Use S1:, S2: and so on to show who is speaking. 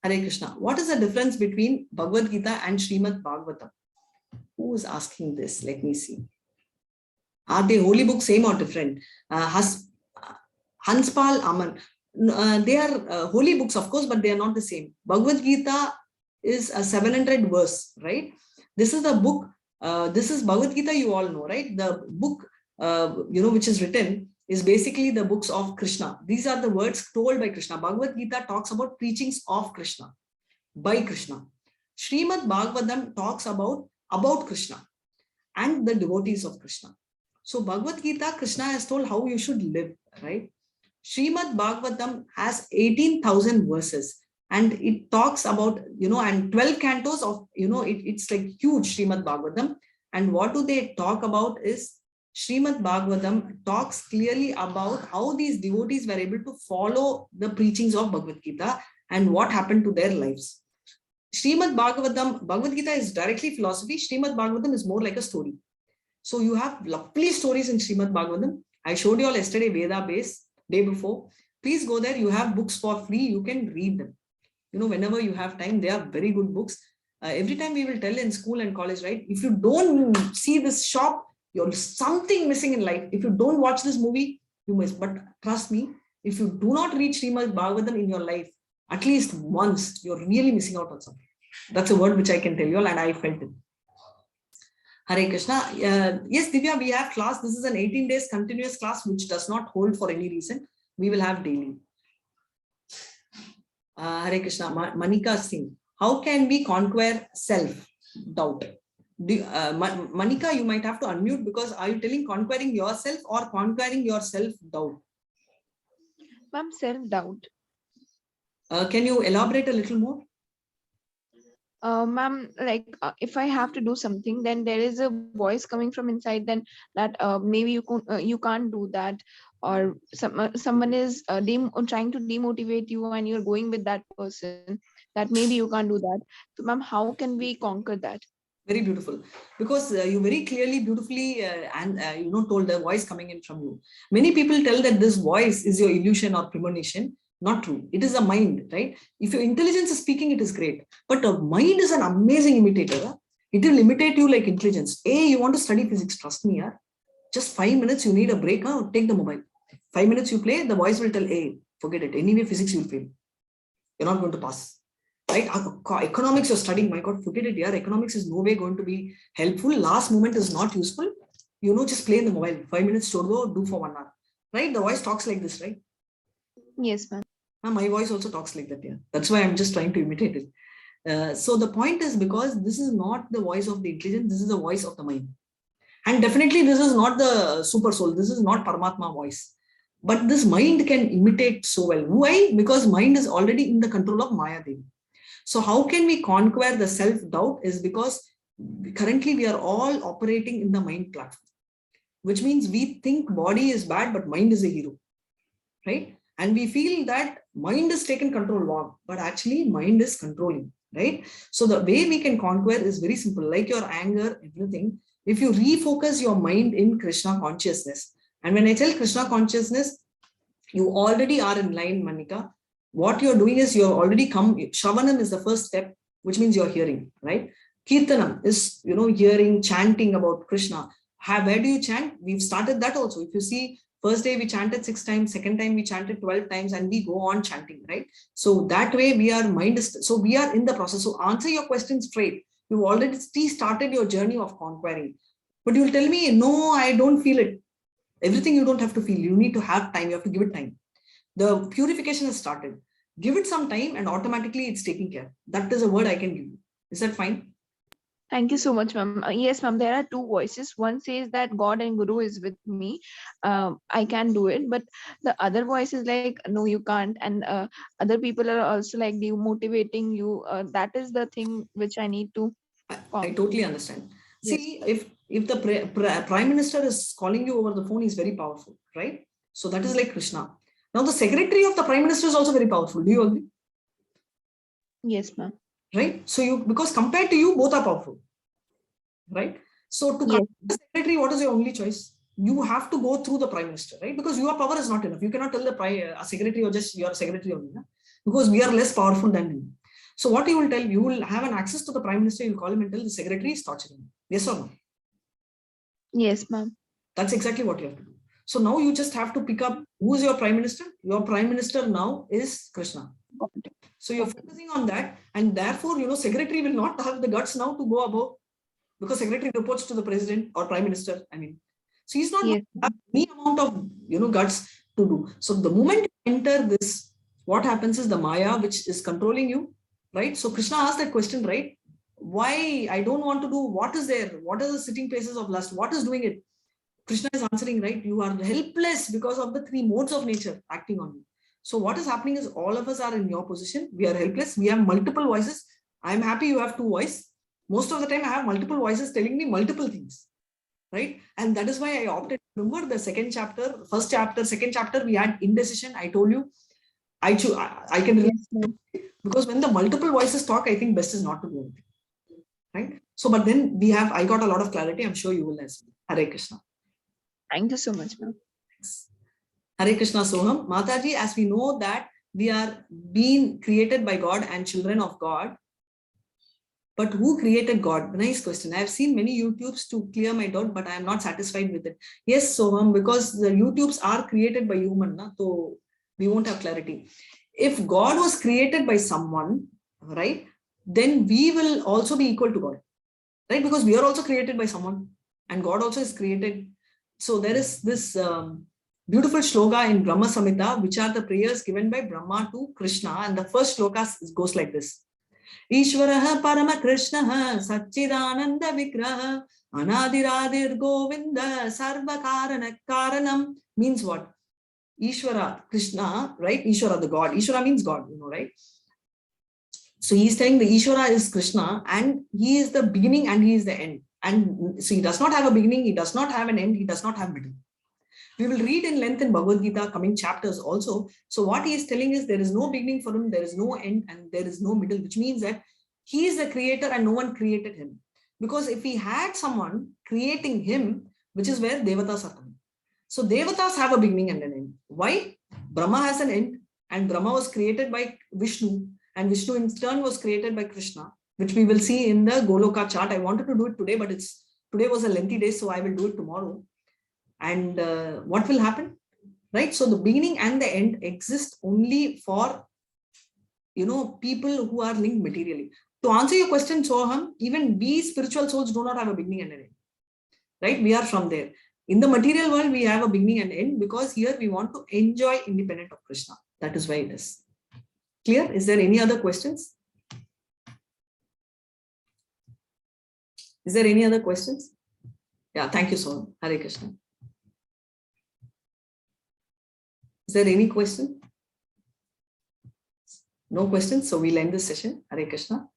S1: Hare Krishna. What is the difference between Bhagavad-Gita and Shrimad Bhagavatam? Who is asking this? Let me see. Are they holy books, same or different? Hanspal Aman. They are holy books, of course, but they are not the same. Bhagavad-Gita is a 700 verse, right? This is the book. This is Bhagavad-Gita, you all know, right? The book, which is written is basically the books of Krishna. These are the words told by Krishna. Bhagavad-Gita talks about preachings of Krishna, by Krishna. Shrimad Bhagavatam talks about Krishna and the devotees of Krishna. So Bhagavad-Gita, Krishna has told how you should live, right? Shrimad Bhagavatam has 18,000 verses and it talks about, and 12 cantos of, it's like huge Shrimad Bhagavatam. And what do they talk about is Shrimad Bhagavatam talks clearly about how these devotees were able to follow the preachings of Bhagavad Gita and what happened to their lives. Shrimad Bhagavatam, Bhagavad Gita is directly philosophy. Shrimad Bhagavatam is more like a story. So you have lovely stories in Shrimad Bhagavatam. I showed you all yesterday Veda base, day before. Please go there. You have books for free. You can read them. Whenever you have time, they are very good books. Every time we will tell in school and college, right? If you don't see this shop, you're something missing in life. If you don't watch this movie, you miss. But trust me, if you do not read Shrimad Bhagavatam in your life, at least once, you're really missing out on something. That's a word which I can tell you all, and I felt it. Hare Krishna. Yes, Divya, we have class. This is an 18 days continuous class, which does not hold for any reason. We will have daily. Hare Krishna. Manika Singh. How can we conquer self-doubt? Manika, you might have to unmute, because are you telling conquering yourself or conquering your self-doubt?
S2: Ma'am, self-doubt.
S1: Can you elaborate a little more?
S2: Ma'am, like if I have to do something, then there is a voice coming from inside, then that maybe you can't do that, or someone is trying to demotivate you and you're going with that person, that maybe you can't do that. So ma'am, how can we conquer that?
S1: Very beautiful, because you very clearly, beautifully told the voice coming in from you. Many people tell that this voice is your illusion or premonition. Not true. It is a mind, right? If your intelligence is speaking, it is great. But the mind is an amazing imitator. It will imitate you like intelligence. Hey, you want to study physics? Trust me, just 5 minutes, you need a break. Take the mobile. 5 minutes you play, the voice will tell, hey, forget it. Anyway, physics you'll fail. You're not going to pass. Right? Economics you're studying, my God, forget it. Yeah, economics is no way going to be helpful. Last moment is not useful. Just play in the mobile. 5 minutes, do for 1 hour. Right? The voice talks like this, right?
S2: Yes, ma'am.
S1: My voice also talks like that. Yeah, that's why I'm just trying to imitate it. So the point is, because this is not the voice of the intelligence, this is the voice of the mind. And definitely this is not the super soul. This is not Paramatma voice. But this mind can imitate so well. Why? Because mind is already in the control of Maya Devi. So how can we conquer the self-doubt is because currently we are all operating in the mind platform, which means we think body is bad, but mind is a hero, right? And we feel that mind is taken control, but actually mind is controlling, right? So the way we can conquer is very simple, like your anger, everything. If you refocus your mind in Krishna consciousness, and when I tell Krishna consciousness, you already are in line, Manika. What you're doing is you're already come. Shravanam is the first step, which means you're hearing, right? Kirtanam is, hearing, chanting about Krishna. Where do you chant? We've started that also. If you see, first day we chanted 6 times, second time we chanted 12 times, and we go on chanting, right? So that way we are so we are in the process. So answer your question straight. You've already started your journey of conquering. But you'll tell me, no, I don't feel it. Everything you don't have to feel. You need to have time. You have to give it time. The purification has started. Give it some time and automatically it's taking care. That is a word I can give you. Is that fine?
S2: Thank you so much, ma'am. Yes, ma'am, there are two voices. One says that God and Guru is with me. I can do it. But the other voice is like, no, you can't. And other people are also like demotivating you. That is the thing which I need to.
S1: I totally understand. Yes. See, if the Prime Minister is calling you over the phone, he's very powerful, right? So that is like Krishna. Now the Secretary of the Prime Minister is also very powerful. Do you agree?
S2: Yes, ma'am.
S1: Right? So because compared to you, both are powerful, right? So to yes. The Secretary, what is your only choice? You have to go through the Prime Minister, right? Because your power is not enough. You cannot tell the Secretary or just your Secretary only, because we are less powerful than him. So what you will tell, you will have an access to the Prime Minister, you will call him and tell the secretary is torturing him. Yes or no?
S2: Yes, ma'am.
S1: That's exactly what you have to do. So now you just have to pick up who is your Prime Minister. Your Prime Minister now is Krishna. So you're focusing on that, and therefore, secretary will not have the guts now to go above, because secretary reports to the president or Prime Minister. I mean, so he's not
S2: Yes.
S1: have any amount of guts to do. So the moment you enter this, what happens is the Maya, which is controlling you, right? So Krishna asked that question, right? Why I don't want to do, what is there? What are the sitting places of lust? What is doing it? Krishna is answering, right? You are helpless because of the three modes of nature acting on you. So what is happening is all of us are in your position. We are helpless. We have multiple voices. I'm happy you have two voices. Most of the time I have multiple voices telling me multiple things, right? And that is why I opted. Remember the second chapter, first chapter, second chapter, we had indecision. I told you, I can,
S2: Yes,
S1: because when the multiple voices talk, I think best is not to do anything, right? So, but then I got a lot of clarity. I'm sure you will as well. Hare Krishna.
S2: thank you so much, ma'am.
S1: Hare Krishna Soham. Mataji, as we know that we are being created by God and children of God, but who created God? Nice question. I have seen many YouTubes to clear my doubt, but I am not satisfied with it. Yes, Soham, because the YouTubes are created by human, so we won't have clarity. If God was created by someone, right, then we will also be equal to God, right? Because we are also created by someone, and God also is created. So there is this beautiful shloka in Brahma Samhita, which are the prayers given by Brahma to Krishna. And the first shloka goes like this. Ishvaraha Parama Krishna Satchidananda Vigraha Anadiradir Govinda Sarva Karana Karanam, means what? Ishvara, Krishna, right? Ishvara, the God. Ishvara means God, right? So he's saying the Ishvara is Krishna, and he is the beginning and he is the end. And so he does not have a beginning, he does not have an end, he does not have middle. We will read in length in Bhagavad-Gita coming chapters also. So what he is telling is there is no beginning for him, there is no end, and there is no middle, which means that he is the creator and no one created him. Because if he had someone creating him, which is where Devatas are coming. So Devatas have a beginning and an end. Why? Brahma has an end, and Brahma was created by Vishnu, and Vishnu in turn was created by Krishna, which we will see in the Goloka chart. I wanted to do it today, but today was a lengthy day, so I will do it tomorrow. And what will happen, right? So the beginning and the end exist only for, people who are linked materially. To answer your question, Soham, even we spiritual souls do not have a beginning and an end, right? We are from there. In the material world, we have a beginning and end because here we want to enjoy independent of Krishna. That is why it is. Clear? Is there any other questions? Is there any other questions? Yeah, thank you, Soham. Hare Krishna. Is there any question? No questions, so we'll end this session. Hare Krishna.